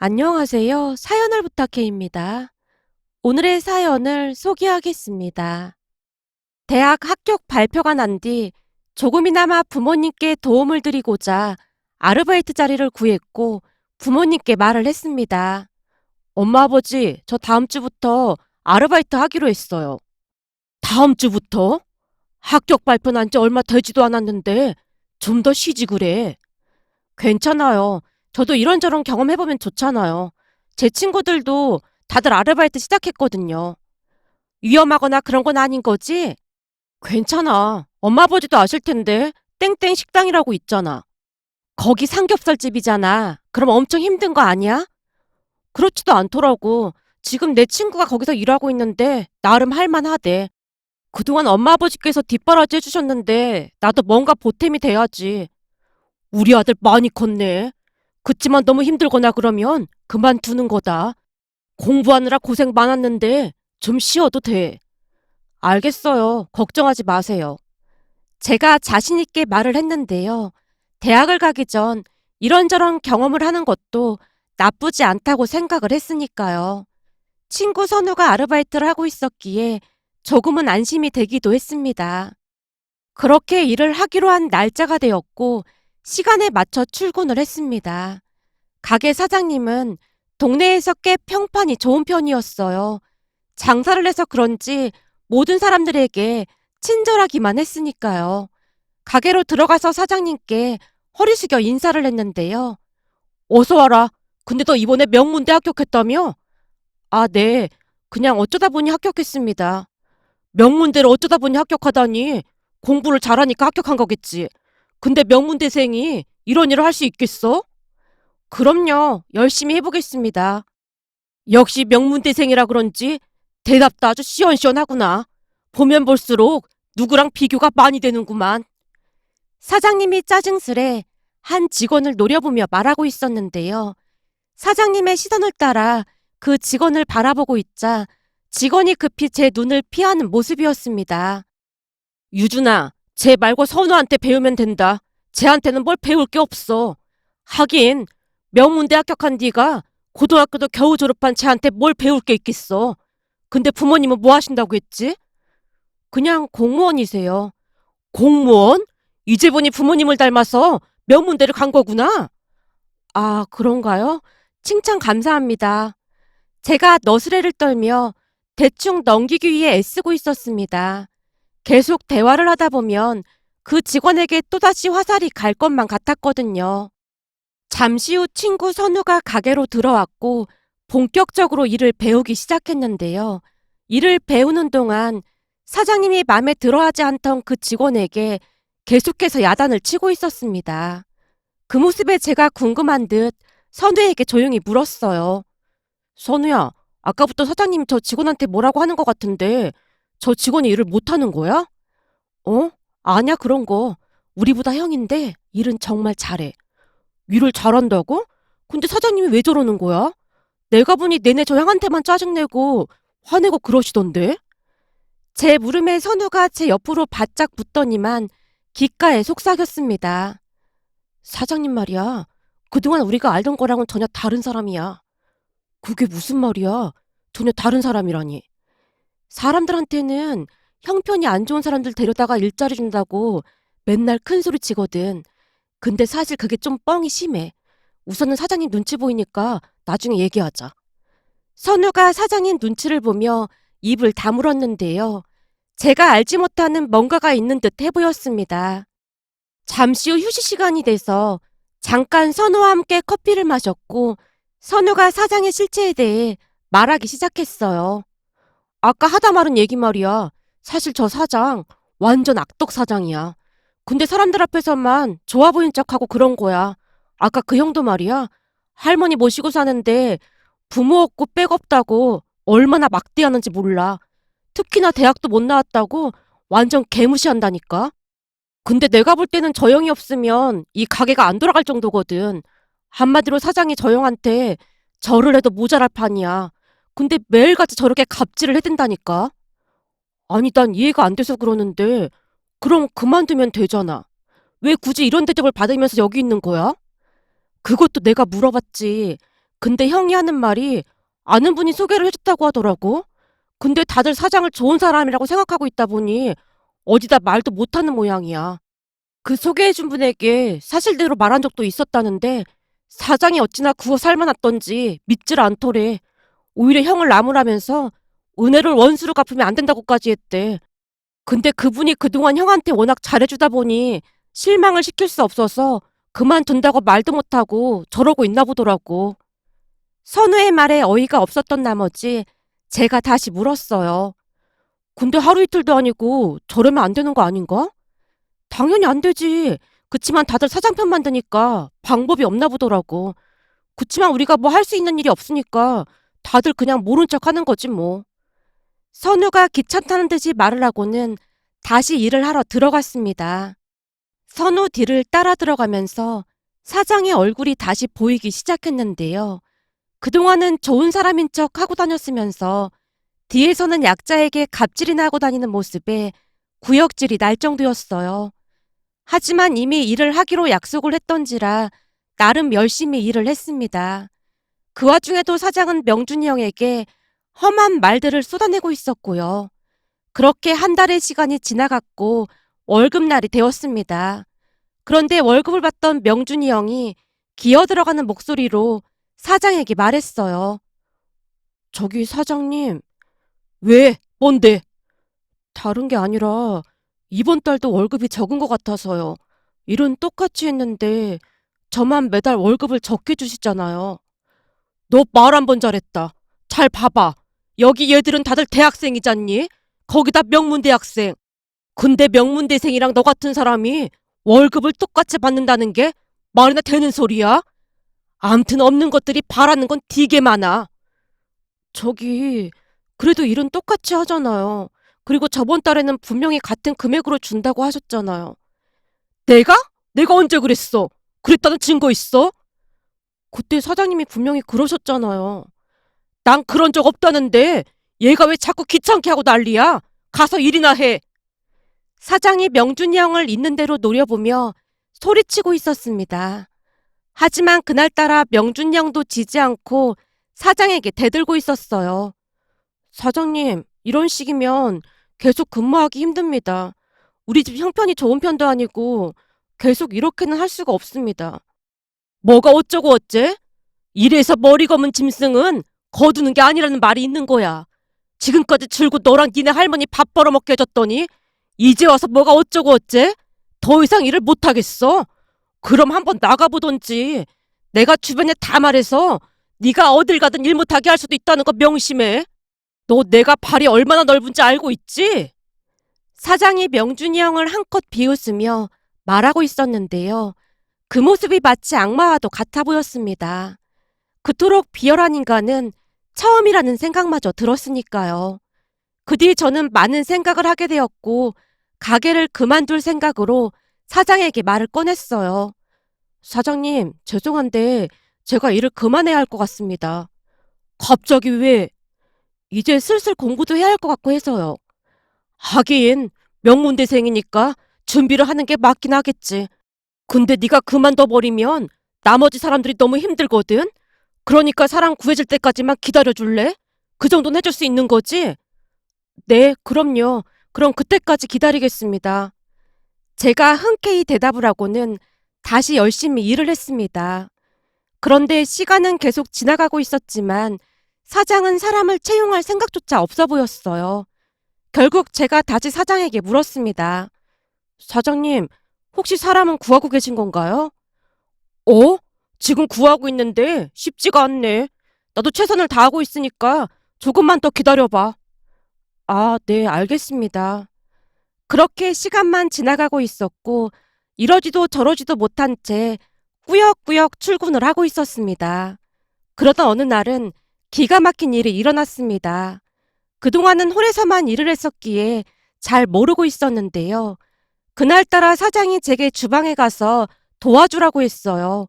안녕하세요. 사연을 부탁해입니다. 오늘의 사연을 소개하겠습니다. 대학 합격 발표가 난 뒤 조금이나마 부모님께 도움을 드리고자 아르바이트 자리를 구했고 부모님께 말을 했습니다. 엄마 아버지, 저 다음 주부터 아르바이트 하기로 했어요. 다음 주부터? 합격 발표 난 지 얼마 되지도 않았는데 좀 더 쉬지 그래. 괜찮아요. 저도 이런저런 경험해보면 좋잖아요. 제 친구들도 다들 아르바이트 시작했거든요. 위험하거나 그런 건 아닌 거지? 괜찮아. 엄마 아버지도 아실 텐데 땡땡 식당이라고 있잖아. 거기 삼겹살집이잖아. 그럼 엄청 힘든 거 아니야? 그렇지도 않더라고. 지금 내 친구가 거기서 일하고 있는데 나름 할만하대. 그동안 엄마 아버지께서 뒷바라지 해주셨는데 나도 뭔가 보탬이 돼야지. 우리 아들 많이 컸네. 그치만 너무 힘들거나 그러면 그만두는 거다. 공부하느라 고생 많았는데 좀 쉬어도 돼. 알겠어요. 걱정하지 마세요. 제가 자신있게 말을 했는데요. 대학을 가기 전 이런저런 경험을 하는 것도 나쁘지 않다고 생각을 했으니까요. 친구 선우가 아르바이트를 하고 있었기에 조금은 안심이 되기도 했습니다. 그렇게 일을 하기로 한 날짜가 되었고 시간에 맞춰 출근을 했습니다. 가게 사장님은 동네에서 꽤 평판이 좋은 편이었어요. 장사를 해서 그런지 모든 사람들에게 친절하기만 했으니까요. 가게로 들어가서 사장님께 허리 숙여 인사를 했는데요. 어서 와라. 근데 너 이번에 명문대 합격했다며? 아, 네. 그냥 어쩌다 보니 합격했습니다. 명문대를 어쩌다 보니 합격하다니. 공부를 잘하니까 합격한 거겠지. 근데 명문대생이 이런 일을 할 수 있겠어? 그럼요. 열심히 해보겠습니다. 역시 명문대생이라 그런지 대답도 아주 시원시원하구나. 보면 볼수록 누구랑 비교가 많이 되는구만. 사장님이 짜증스레 한 직원을 노려보며 말하고 있었는데요. 사장님의 시선을 따라 그 직원을 바라보고 있자 직원이 급히 제 눈을 피하는 모습이었습니다. 유준아, 쟤 말고 선우한테 배우면 된다. 쟤한테는 뭘 배울 게 없어. 하긴 명문대 합격한 네가 고등학교도 겨우 졸업한 쟤한테 뭘 배울 게 있겠어. 근데 부모님은 뭐 하신다고 했지? 그냥 공무원이세요. 공무원? 이제 보니 부모님을 닮아서 명문대를 간 거구나. 아, 그런가요? 칭찬 감사합니다. 제가 너스레를 떨며 대충 넘기기 위해 애쓰고 있었습니다. 계속 대화를 하다 보면 그 직원에게 또다시 화살이 갈 것만 같았거든요. 잠시 후 친구 선우가 가게로 들어왔고 본격적으로 일을 배우기 시작했는데요. 일을 배우는 동안 사장님이 마음에 들어하지 않던 그 직원에게 계속해서 야단을 치고 있었습니다. 그 모습에 제가 궁금한 듯 선우에게 조용히 물었어요. 선우야, 아까부터 사장님이 저 직원한테 뭐라고 하는 것 같은데 저 직원이 일을 못하는 거야? 어? 아냐 그런 거. 우리보다 형인데 일은 정말 잘해. 일을 잘한다고? 근데 사장님이 왜 저러는 거야? 내가 보니 내내 저 형한테만 짜증내고 화내고 그러시던데? 제 물음에 선우가 제 옆으로 바짝 붙더니만 귓가에 속삭였습니다. 사장님 말이야. 그동안 우리가 알던 거랑은 전혀 다른 사람이야. 그게 무슨 말이야? 전혀 다른 사람이라니. 사람들한테는 형편이 안 좋은 사람들 데려다가 일자리 준다고 맨날 큰 소리 치거든. 근데 사실 그게 좀 뻥이 심해. 우선은 사장님 눈치 보이니까 나중에 얘기하자. 선우가 사장님 눈치를 보며 입을 다물었는데요. 제가 알지 못하는 뭔가가 있는 듯 해 보였습니다. 잠시 후 휴식 시간이 돼서 잠깐 선우와 함께 커피를 마셨고 선우가 사장의 실체에 대해 말하기 시작했어요. 아까 하다 말은 얘기 말이야. 사실 저 사장 완전 악덕 사장이야. 근데 사람들 앞에서만 좋아 보인 척하고 그런 거야. 아까 그 형도 말이야. 할머니 모시고 사는데 부모 없고 백 없다고 얼마나 막대하는지 몰라. 특히나 대학도 못 나왔다고 완전 개무시한다니까. 근데 내가 볼 때는 저 형이 없으면 이 가게가 안 돌아갈 정도거든. 한마디로 사장이 저 형한테 절을 해도 모자랄 판이야. 근데 매일같이 저렇게 갑질을 해댄다니까. 아니 난 이해가 안 돼서 그러는데 그럼 그만두면 되잖아. 왜 굳이 이런 대접을 받으면서 여기 있는 거야? 그것도 내가 물어봤지. 근데 형이 하는 말이 아는 분이 소개를 해줬다고 하더라고. 근데 다들 사장을 좋은 사람이라고 생각하고 있다 보니 어디다 말도 못하는 모양이야. 그 소개해준 분에게 사실대로 말한 적도 있었다는데 사장이 어찌나 구워 삶아놨던지 믿질 않더래. 오히려 형을 나무라면서 은혜를 원수로 갚으면 안 된다고까지 했대. 근데 그분이 그동안 형한테 워낙 잘해주다 보니 실망을 시킬 수 없어서 그만둔다고 말도 못하고 저러고 있나 보더라고. 선우의 말에 어이가 없었던 나머지 제가 다시 물었어요. 근데 하루 이틀도 아니고 저러면 안 되는 거 아닌가? 당연히 안 되지. 그치만 다들 사장 편 만드니까 방법이 없나 보더라고. 그치만 우리가 뭐 할 수 있는 일이 없으니까 다들 그냥 모른 척 하는 거지 뭐. 선우가 귀찮다는 듯이 말을 하고는 다시 일을 하러 들어갔습니다. 선우 뒤를 따라 들어가면서 사장의 얼굴이 다시 보이기 시작했는데요. 그동안은 좋은 사람인 척 하고 다녔으면서 뒤에서는 약자에게 갑질이나 하고 다니는 모습에 구역질이 날 정도였어요. 하지만 이미 일을 하기로 약속을 했던지라 나름 열심히 일을 했습니다. 그 와중에도 사장은 명준이 형에게 험한 말들을 쏟아내고 있었고요. 그렇게 한 달의 시간이 지나갔고 월급날이 되었습니다. 그런데 월급을 받던 명준이 형이 기어들어가는 목소리로 사장에게 말했어요. 저기 사장님, 왜? 뭔데? 다른 게 아니라 이번 달도 월급이 적은 것 같아서요. 일은 똑같이 했는데 저만 매달 월급을 적게 주시잖아요. 너 말 한 번 잘했다. 잘 봐봐. 여기 얘들은 다들 대학생이잖니? 거기다 명문대학생. 근데 명문대생이랑 너 같은 사람이 월급을 똑같이 받는다는 게 말이나 되는 소리야? 암튼 없는 것들이 바라는 건 되게 많아. 저기 그래도 일은 똑같이 하잖아요. 그리고 저번 달에는 분명히 같은 금액으로 준다고 하셨잖아요. 내가? 내가 언제 그랬어? 그랬다는 증거 있어? 그때 사장님이 분명히 그러셨잖아요. 난 그런 적 없다는데 얘가 왜 자꾸 귀찮게 하고 난리야? 가서 일이나 해. 사장이 명준이 형을 있는 대로 노려보며 소리치고 있었습니다. 하지만 그날따라 명준이 형도 지지 않고 사장에게 대들고 있었어요. 사장님, 이런 식이면 계속 근무하기 힘듭니다. 우리 집 형편이 좋은 편도 아니고 계속 이렇게는 할 수가 없습니다. 뭐가 어쩌고 어째? 이래서 머리 검은 짐승은 거두는 게 아니라는 말이 있는 거야. 지금까지 줄곧 너랑 니네 할머니 밥 벌어먹게 해줬더니 이제 와서 뭐가 어쩌고 어째? 더 이상 일을 못하겠어? 그럼 한번 나가보던지. 내가 주변에 다 말해서 네가 어딜 가든 일 못하게 할 수도 있다는 거 명심해. 너 내가 발이 얼마나 넓은지 알고 있지? 사장이 명준이 형을 한껏 비웃으며 말하고 있었는데요. 그 모습이 마치 악마와도 같아 보였습니다. 그토록 비열한 인간은 처음이라는 생각마저 들었으니까요. 그 뒤 저는 많은 생각을 하게 되었고 가게를 그만둘 생각으로 사장에게 말을 꺼냈어요. 사장님, 죄송한데 제가 일을 그만해야 할 것 같습니다. 갑자기 왜? 이제 슬슬 공부도 해야 할 것 같고 해서요. 하긴 명문대생이니까 준비를 하는 게 맞긴 하겠지. 근데 네가 그만둬 버리면 나머지 사람들이 너무 힘들거든. 그러니까 사람 구해줄 때까지만 기다려줄래? 그 정도는 해줄 수 있는 거지? 네, 그럼요. 그럼 그때까지 기다리겠습니다. 제가 흔쾌히 대답을 하고는 다시 열심히 일을 했습니다. 그런데 시간은 계속 지나가고 있었지만 사장은 사람을 채용할 생각조차 없어 보였어요. 결국 제가 다시 사장에게 물었습니다. 사장님, 혹시 사람은 구하고 계신 건가요? 어? 지금 구하고 있는데 쉽지가 않네. 나도 최선을 다하고 있으니까 조금만 더 기다려봐. 아, 네, 알겠습니다. 그렇게 시간만 지나가고 있었고 이러지도 저러지도 못한 채 꾸역꾸역 출근을 하고 있었습니다. 그러던 어느 날은 기가 막힌 일이 일어났습니다. 그동안은 홀에서만 일을 했었기에 잘 모르고 있었는데요. 그날따라 사장이 제게 주방에 가서 도와주라고 했어요.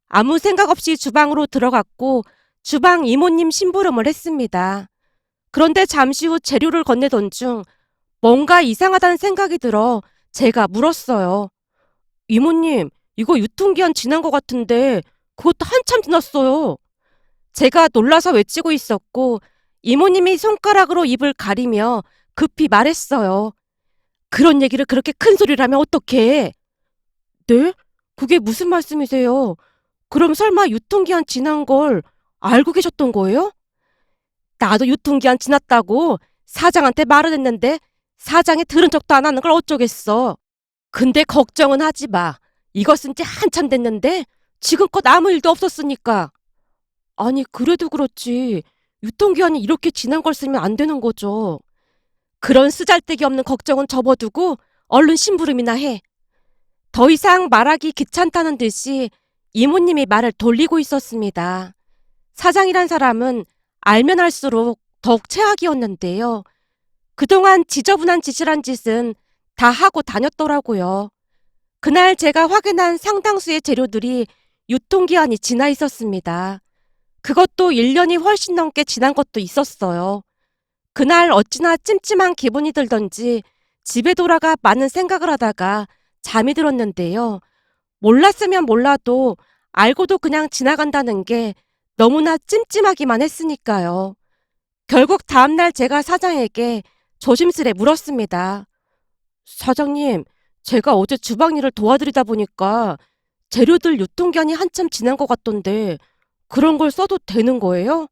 아무 생각 없이 주방으로 들어갔고 주방 이모님 심부름을 했습니다. 그런데 잠시 후 재료를 건네던 중 뭔가 이상하다는 생각이 들어 제가 물었어요. 이모님, 이거 유통기한 지난 것 같은데 그것도 한참 지났어요. 제가 놀라서 외치고 있었고 이모님이 손가락으로 입을 가리며 급히 말했어요. 그런 얘기를 그렇게 큰 소리로 하면 어떡해? 네? 그게 무슨 말씀이세요? 그럼 설마 유통기한 지난 걸 알고 계셨던 거예요? 나도 유통기한 지났다고 사장한테 말을 했는데 사장이 들은 척도 안 하는 걸 어쩌겠어. 근데 걱정은 하지 마. 이거 쓴 지 한참 됐는데 지금껏 아무 일도 없었으니까. 아니, 그래도 그렇지. 유통기한이 이렇게 지난 걸 쓰면 안 되는 거죠. 그런 쓰잘데기 없는 걱정은 접어두고 얼른 심부름이나 해. 더 이상 말하기 귀찮다는 듯이 이모님이 말을 돌리고 있었습니다. 사장이란 사람은 알면 할수록 더욱 최악이었는데요. 그동안 지저분한 짓이란 짓은 다 하고 다녔더라고요. 그날 제가 확인한 상당수의 재료들이 유통기한이 지나 있었습니다. 그것도 1년이 훨씬 넘게 지난 것도 있었어요. 그날 어찌나 찜찜한 기분이 들던지 집에 돌아가 많은 생각을 하다가 잠이 들었는데요. 몰랐으면 몰라도 알고도 그냥 지나간다는 게 너무나 찜찜하기만 했으니까요. 결국 다음날 제가 사장에게 조심스레 물었습니다. 사장님, 제가 어제 주방 일을 도와드리다 보니까 재료들 유통기한이 한참 지난 것 같던데 그런 걸 써도 되는 거예요?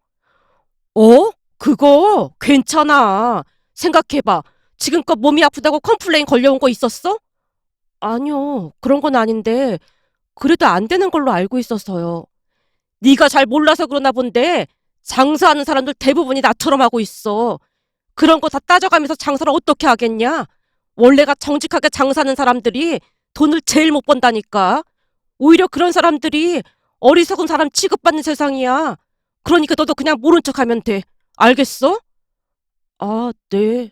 어? 그거 괜찮아. 생각해봐. 지금껏 몸이 아프다고 컴플레인 걸려온 거 있었어? 아니요. 그런 건 아닌데 그래도 안 되는 걸로 알고 있어서요. 네가 잘 몰라서 그러나 본데 장사하는 사람들 대부분이 나처럼 하고 있어. 그런 거 다 따져가면서 장사를 어떻게 하겠냐? 원래가 정직하게 장사하는 사람들이 돈을 제일 못 번다니까. 오히려 그런 사람들이 어리석은 사람 취급받는 세상이야. 그러니까 너도 그냥 모른 척하면 돼. 알겠어? 아, 네.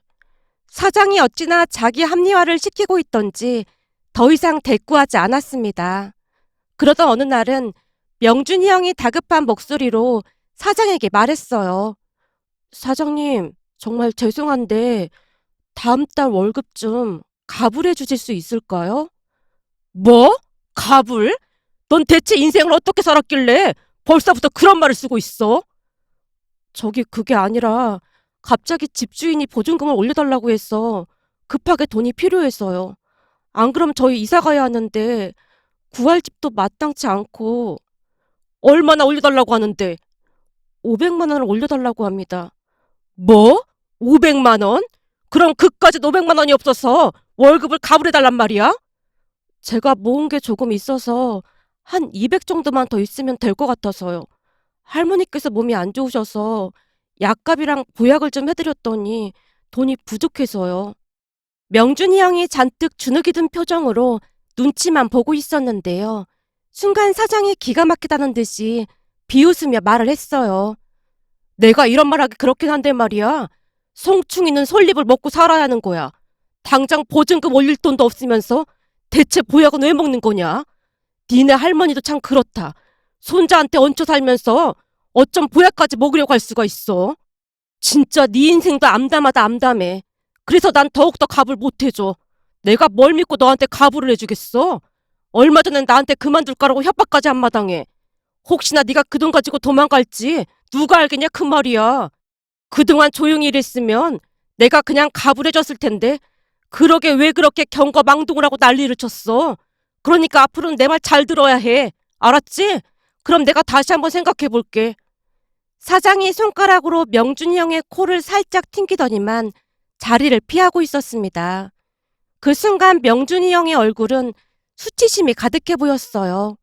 사장이 어찌나 자기 합리화를 시키고 있던지 더 이상 대꾸하지 않았습니다. 그러던 어느 날은 명준이 형이 다급한 목소리로 사장에게 말했어요. 사장님, 정말 죄송한데 다음 달 월급 좀 가불해 주실 수 있을까요? 뭐? 가불? 넌 대체 인생을 어떻게 살았길래 벌써부터 그런 말을 쓰고 있어? 저기 그게 아니라 갑자기 집주인이 보증금을 올려달라고 해서 급하게 돈이 필요해서요. 안 그럼 저희 이사 가야 하는데 구할 집도 마땅치 않고. 얼마나 올려달라고 하는데? 500만 원을 올려달라고 합니다. 뭐? 500만 원? 그럼 그까지 500만 원이 없어서 월급을 가불해달란 말이야? 제가 모은 게 조금 있어서 한 200 정도만 더 있으면 될 것 같아서요. 할머니께서 몸이 안 좋으셔서 약값이랑 보약을 좀 해드렸더니 돈이 부족해서요. 명준이 형이 잔뜩 주눅이 든 표정으로 눈치만 보고 있었는데요. 순간 사장이 기가 막히다는 듯이 비웃으며 말을 했어요. 내가 이런 말하기 그렇긴 한데 말이야. 송충이는 솔잎을 먹고 살아야 하는 거야. 당장 보증금 올릴 돈도 없으면서 대체 보약은 왜 먹는 거냐? 니네 할머니도 참 그렇다. 손자한테 얹혀 살면서 어쩜 보약까지 먹으려고 할 수가 있어. 진짜 네 인생도 암담하다 암담해. 그래서 난 더욱더 갑을 못 해줘. 내가 뭘 믿고 너한테 가부를 해주겠어? 얼마 전엔 나한테 그만둘 거라고 협박까지 한 마당에. 혹시나 네가 그 돈 가지고 도망갈지 누가 알겠냐 그 말이야. 그동안 조용히 일했으면 내가 그냥 가불 해줬을 텐데 그러게 왜 그렇게 경거망동을 하고 난리를 쳤어? 그러니까 앞으로는 내 말 잘 들어야 해. 알았지? 그럼 내가 다시 한번 생각해 볼게. 사장이 손가락으로 명준이 형의 코를 살짝 튕기더니만 자리를 피하고 있었습니다. 그 순간 명준이 형의 얼굴은 수치심이 가득해 보였어요.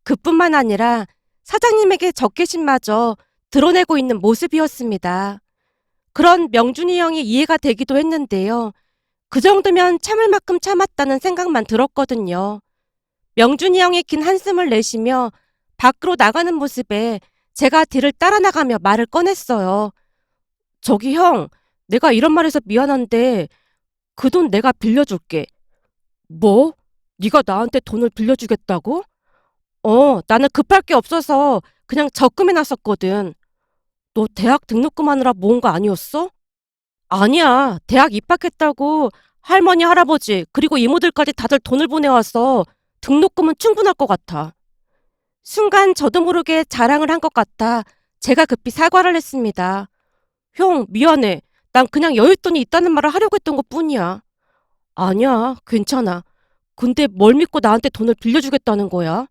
그뿐만 아니라 사장님에게 적개심마저 드러내고 있는 모습이었습니다. 그런 명준이 형이 이해가 되기도 했는데요. 그 정도면 참을 만큼 참았다는 생각만 들었거든요. 명준이 형이 긴 한숨을 내쉬며 밖으로 나가는 모습에 제가 뒤를 따라 나가며 말을 꺼냈어요. 저기 형, 내가 이런 말해서 미안한데 그 돈 내가 빌려줄게. 뭐? 네가 나한테 돈을 빌려주겠다고? 나는 급할 게 없어서 그냥 적금해놨었거든. 너 대학 등록금 하느라 모은 거 아니었어? 아니야. 대학 입학했다고 할머니, 할아버지, 그리고 이모들까지 다들 돈을 보내와서 등록금은 충분할 것 같아. 순간 저도 모르게 자랑을 한 것 같아 제가 급히 사과를 했습니다. 형, 미안해. 난 그냥 여윳돈이 있다는 말을 하려고 했던 것뿐이야. 아니야, 괜찮아. 근데 뭘 믿고 나한테 돈을 빌려주겠다는 거야?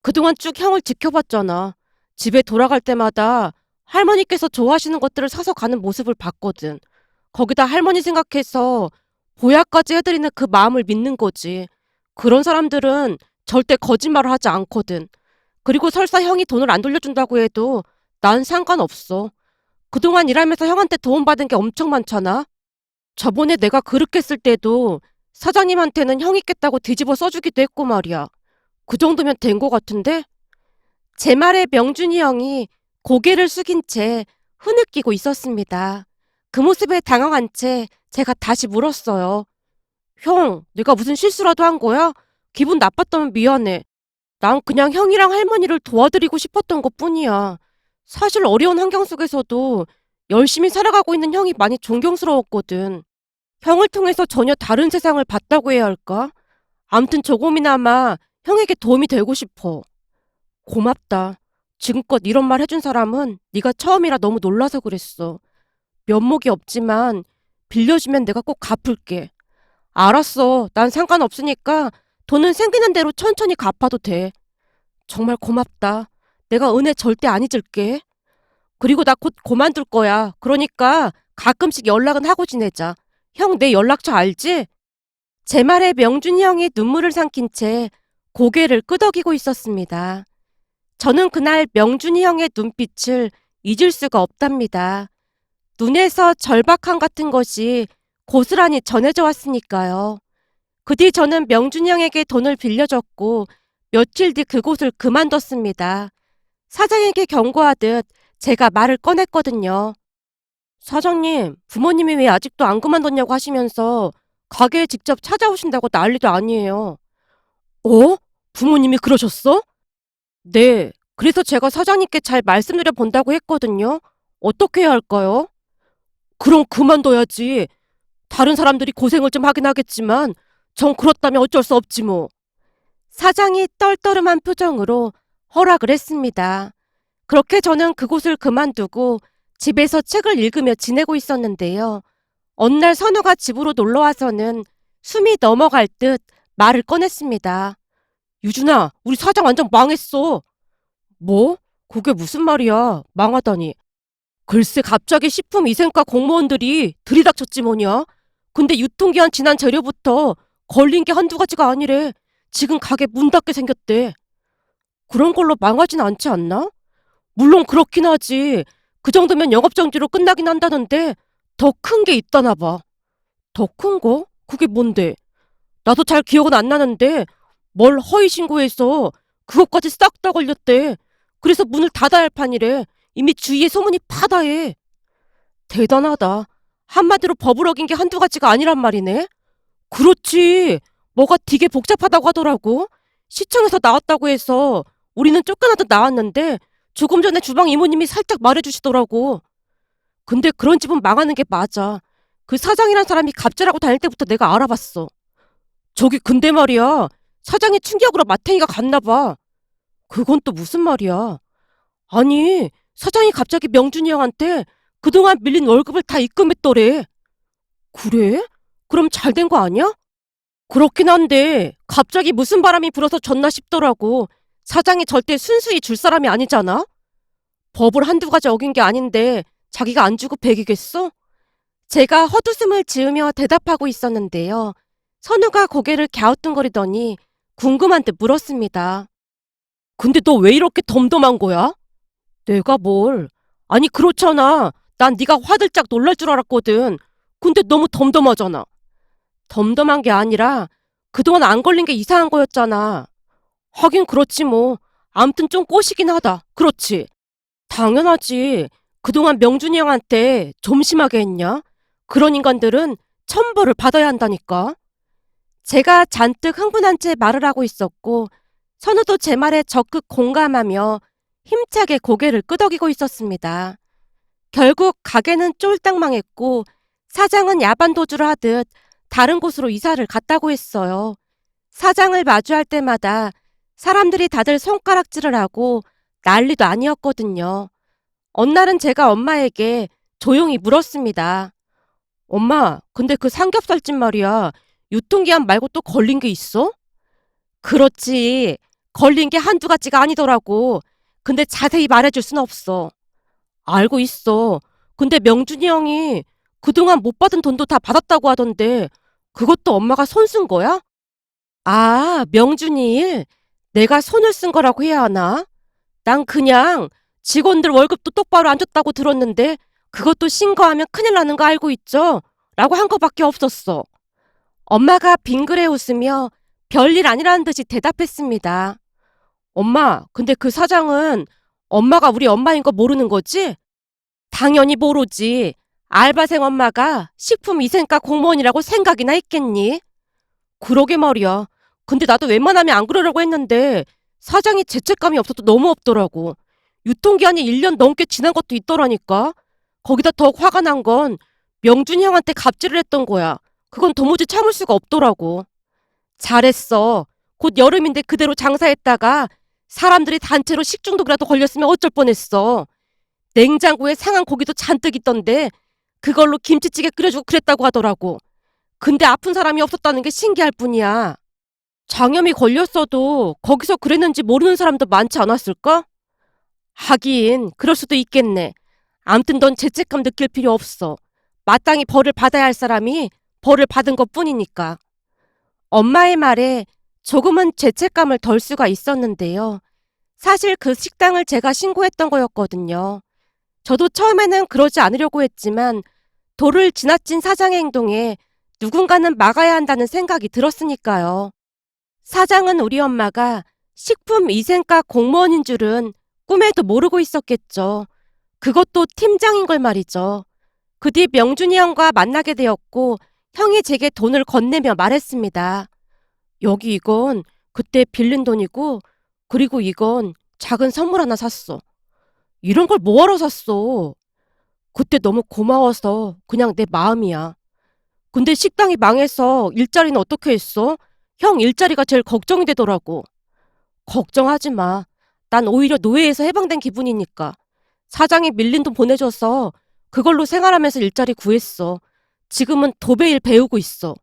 그동안 쭉 형을 지켜봤잖아. 집에 돌아갈 때마다 할머니께서 좋아하시는 것들을 사서 가는 모습을 봤거든. 거기다 할머니 생각해서 보약까지 해드리는 그 마음을 믿는 거지. 그런 사람들은 절대 거짓말을 하지 않거든. 그리고 설사 형이 돈을 안 돌려준다고 해도 난 상관없어. 그동안 일하면서 형한테 도움받은 게 엄청 많잖아. 저번에 내가 그렇게 쓸 때도 사장님한테는 형이 깼다고 뒤집어 써주기도 했고 말이야. 그 정도면 된 거 같은데? 제 말에 명준이 형이 고개를 숙인 채 흐느끼고 있었습니다. 그 모습에 당황한 채 제가 다시 물었어요. 형, 내가 무슨 실수라도 한 거야? 기분 나빴다면 미안해. 난 그냥 형이랑 할머니를 도와드리고 싶었던 것뿐이야. 사실 어려운 환경 속에서도 열심히 살아가고 있는 형이 많이 존경스러웠거든. 형을 통해서 전혀 다른 세상을 봤다고 해야 할까? 암튼 조금이나마 형에게 도움이 되고 싶어. 고맙다. 지금껏 이런 말 해준 사람은 네가 처음이라 너무 놀라서 그랬어. 면목이 없지만 빌려주면 내가 꼭 갚을게. 알았어. 난 상관없으니까 돈은 생기는 대로 천천히 갚아도 돼. 정말 고맙다. 내가 은혜 절대 안 잊을게. 그리고 나 곧 그만둘 거야. 그러니까 가끔씩 연락은 하고 지내자. 형 내 연락처 알지? 제 말에 명준이 형이 눈물을 삼킨 채 고개를 끄덕이고 있었습니다. 저는 그날 명준이 형의 눈빛을 잊을 수가 없답니다. 눈에서 절박함 같은 것이 고스란히 전해져 왔으니까요. 그 뒤 저는 명준이 형에게 돈을 빌려줬고 며칠 뒤 그곳을 그만뒀습니다. 사장에게 경고하듯 제가 말을 꺼냈거든요. 사장님, 부모님이 왜 아직도 안 그만뒀냐고 하시면서 가게에 직접 찾아오신다고 난리도 아니에요. 어? 부모님이 그러셨어? 네. 그래서 제가 사장님께 잘 말씀드려 본다고 했거든요. 어떻게 해야 할까요? 그럼 그만둬야지. 다른 사람들이 고생을 좀 하긴 하겠지만 전 그렇다면 어쩔 수 없지 뭐. 사장이 떨떠름한 표정으로 허락을 했습니다. 그렇게 저는 그곳을 그만두고 집에서 책을 읽으며 지내고 있었는데요. 어느 날 선우가 집으로 놀러와서는 숨이 넘어갈 듯 말을 꺼냈습니다. 유준아, 우리 사장 완전 망했어. 뭐? 그게 무슨 말이야? 망하다니. 글쎄 갑자기 식품위생과 공무원들이 들이닥쳤지 뭐냐? 근데 유통기한 지난 재료부터 걸린 게 한두 가지가 아니래. 지금 가게 문 닫게 생겼대. 그런 걸로 망하진 않지 않나? 물론 그렇긴 하지. 그 정도면 영업정지로 끝나긴 한다는데 더 큰 게 있다나 봐. 더 큰 거? 그게 뭔데? 나도 잘 기억은 안 나는데 뭘 허위 신고해서 그것까지 싹 다 걸렸대. 그래서 문을 닫아야 할 판이래. 이미 주위에 소문이 파다해. 대단하다. 한마디로 법을 어긴 게 한두 가지가 아니란 말이네. 그렇지. 뭐가 되게 복잡하다고 하더라고. 시청에서 나왔다고 해서 우리는 쫓겨나듯 나왔는데 조금 전에 주방 이모님이 살짝 말해주시더라고. 근데 그런 집은 망하는 게 맞아. 그 사장이란 사람이 갑질하고 다닐 때부터 내가 알아봤어. 저기 근데 말이야. 사장이 충격으로 마탱이가 갔나 봐. 그건 또 무슨 말이야. 아니, 사장이 갑자기 명준이 형한테 그동안 밀린 월급을 다 입금했더래. 그래? 그럼 잘 된 거 아니야? 그렇긴 한데 갑자기 무슨 바람이 불어서 졌나 싶더라고. 사장이 절대 순수히 줄 사람이 아니잖아? 법을 한두 가지 어긴 게 아닌데 자기가 안 주고 배기겠어? 제가 헛웃음을 지으며 대답하고 있었는데요. 선우가 고개를 갸우뚱거리더니 궁금한 듯 물었습니다. 근데 너 왜 이렇게 덤덤한 거야? 내가 뭘? 아니 그렇잖아. 난 네가 화들짝 놀랄 줄 알았거든. 근데 너무 덤덤하잖아. 덤덤한 게 아니라 그동안 안 걸린 게 이상한 거였잖아. 하긴 그렇지 뭐. 암튼 좀 꼬시긴 하다. 그렇지. 당연하지. 그동안 명준이 형한테 좀 심하게 했냐? 그런 인간들은 천벌을 받아야 한다니까. 제가 잔뜩 흥분한 채 말을 하고 있었고 선우도 제 말에 적극 공감하며 힘차게 고개를 끄덕이고 있었습니다. 결국 가게는 쫄딱 망했고 사장은 야반도주를 하듯 다른 곳으로 이사를 갔다고 했어요. 사장을 마주할 때마다 사람들이 다들 손가락질을 하고 난리도 아니었거든요. 어느 날은 제가 엄마에게 조용히 물었습니다. 엄마, 근데 그 삼겹살집 말이야. 유통기한 말고 또 걸린 게 있어? 그렇지. 걸린 게 한두 가지가 아니더라고. 근데 자세히 말해줄 순 없어. 알고 있어. 근데 명준이 형이 그동안 못 받은 돈도 다 받았다고 하던데 그것도 엄마가 손 쓴 거야? 아, 명준이 일? 내가 손을 쓴 거라고 해야 하나? 난 그냥 직원들 월급도 똑바로 안 줬다고 들었는데 그것도 신고하면 큰일 나는 거 알고 있죠? 라고 한 거밖에 없었어. 엄마가 빙그레 웃으며 별일 아니라는 듯이 대답했습니다. 엄마, 근데 그 사장은 엄마가 우리 엄마인 거 모르는 거지? 당연히 모르지. 알바생 엄마가 식품위생과 공무원이라고 생각이나 했겠니? 그러게 말이야. 근데 나도 웬만하면 안 그러려고 했는데 사장이 죄책감이 없어도 너무 없더라고. 유통기한이 1년 넘게 지난 것도 있더라니까. 거기다 더 화가 난 건 명준이 형한테 갑질을 했던 거야. 그건 도무지 참을 수가 없더라고. 잘했어. 곧 여름인데 그대로 장사했다가 사람들이 단체로 식중독이라도 걸렸으면 어쩔 뻔했어. 냉장고에 상한 고기도 잔뜩 있던데 그걸로 김치찌개 끓여주고 그랬다고 하더라고. 근데 아픈 사람이 없었다는 게 신기할 뿐이야. 장염이 걸렸어도 거기서 그랬는지 모르는 사람도 많지 않았을까? 하긴 그럴 수도 있겠네. 암튼 넌 죄책감 느낄 필요 없어. 마땅히 벌을 받아야 할 사람이 벌을 받은 것뿐이니까. 엄마의 말에 조금은 죄책감을 덜 수가 있었는데요. 사실 그 식당을 제가 신고했던 거였거든요. 저도 처음에는 그러지 않으려고 했지만 도를 지나친 사장의 행동에 누군가는 막아야 한다는 생각이 들었으니까요. 사장은 우리 엄마가 식품위생과 공무원인 줄은 꿈에도 모르고 있었겠죠. 그것도 팀장인 걸 말이죠. 그 뒤 명준이 형과 만나게 되었고 형이 제게 돈을 건네며 말했습니다. 여기 이건 그때 빌린 돈이고 그리고 이건 작은 선물 하나 샀어. 이런 걸 뭐하러 샀어? 그때 너무 고마워서 그냥 내 마음이야. 근데 식당이 망해서 일자리는 어떻게 했어? 형 일자리가 제일 걱정이 되더라고. 걱정하지 마. 난 오히려 노예에서 해방된 기분이니까. 사장이 밀린 돈 보내줘서 그걸로 생활하면서 일자리 구했어. 지금은 도배 일 배우고 있어.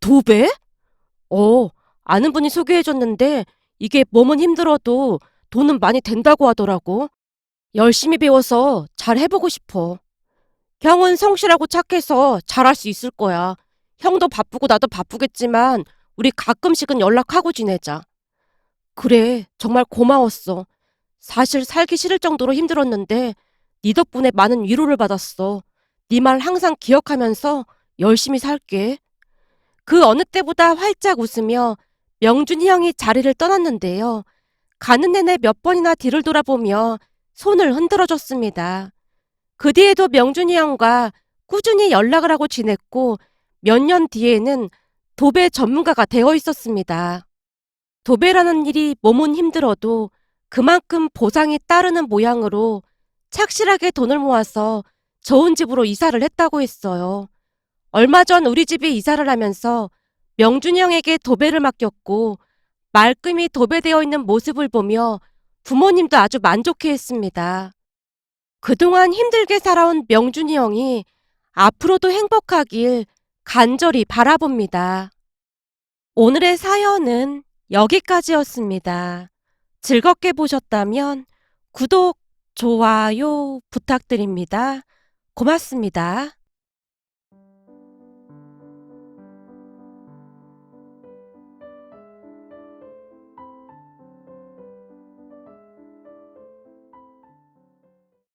도배? 어, 아는 분이 소개해줬는데 이게 몸은 힘들어도 돈은 많이 된다고 하더라고. 열심히 배워서 잘 해보고 싶어. 형은 성실하고 착해서 잘할 수 있을 거야. 형도 바쁘고 나도 바쁘겠지만 우리 가끔씩은 연락하고 지내자. 그래, 정말 고마웠어. 사실 살기 싫을 정도로 힘들었는데 네 덕분에 많은 위로를 받았어. 네 말 항상 기억하면서 열심히 살게. 그 어느 때보다 활짝 웃으며 명준이 형이 자리를 떠났는데요. 가는 내내 몇 번이나 뒤를 돌아보며 손을 흔들어줬습니다. 그 뒤에도 명준이 형과 꾸준히 연락을 하고 지냈고 몇 년 뒤에는 도배 전문가가 되어 있었습니다. 도배라는 일이 몸은 힘들어도 그만큼 보상이 따르는 모양으로 착실하게 돈을 모아서 좋은 집으로 이사를 했다고 했어요. 얼마 전 우리 집에 이사를 하면서 명준이 형에게 도배를 맡겼고 말끔히 도배되어 있는 모습을 보며 부모님도 아주 만족해 했습니다. 그동안 힘들게 살아온 명준이 형이 앞으로도 행복하길 간절히 바라봅니다. 오늘의 사연은 여기까지였습니다. 즐겁게 보셨다면 구독, 좋아요 부탁드립니다. 고맙습니다.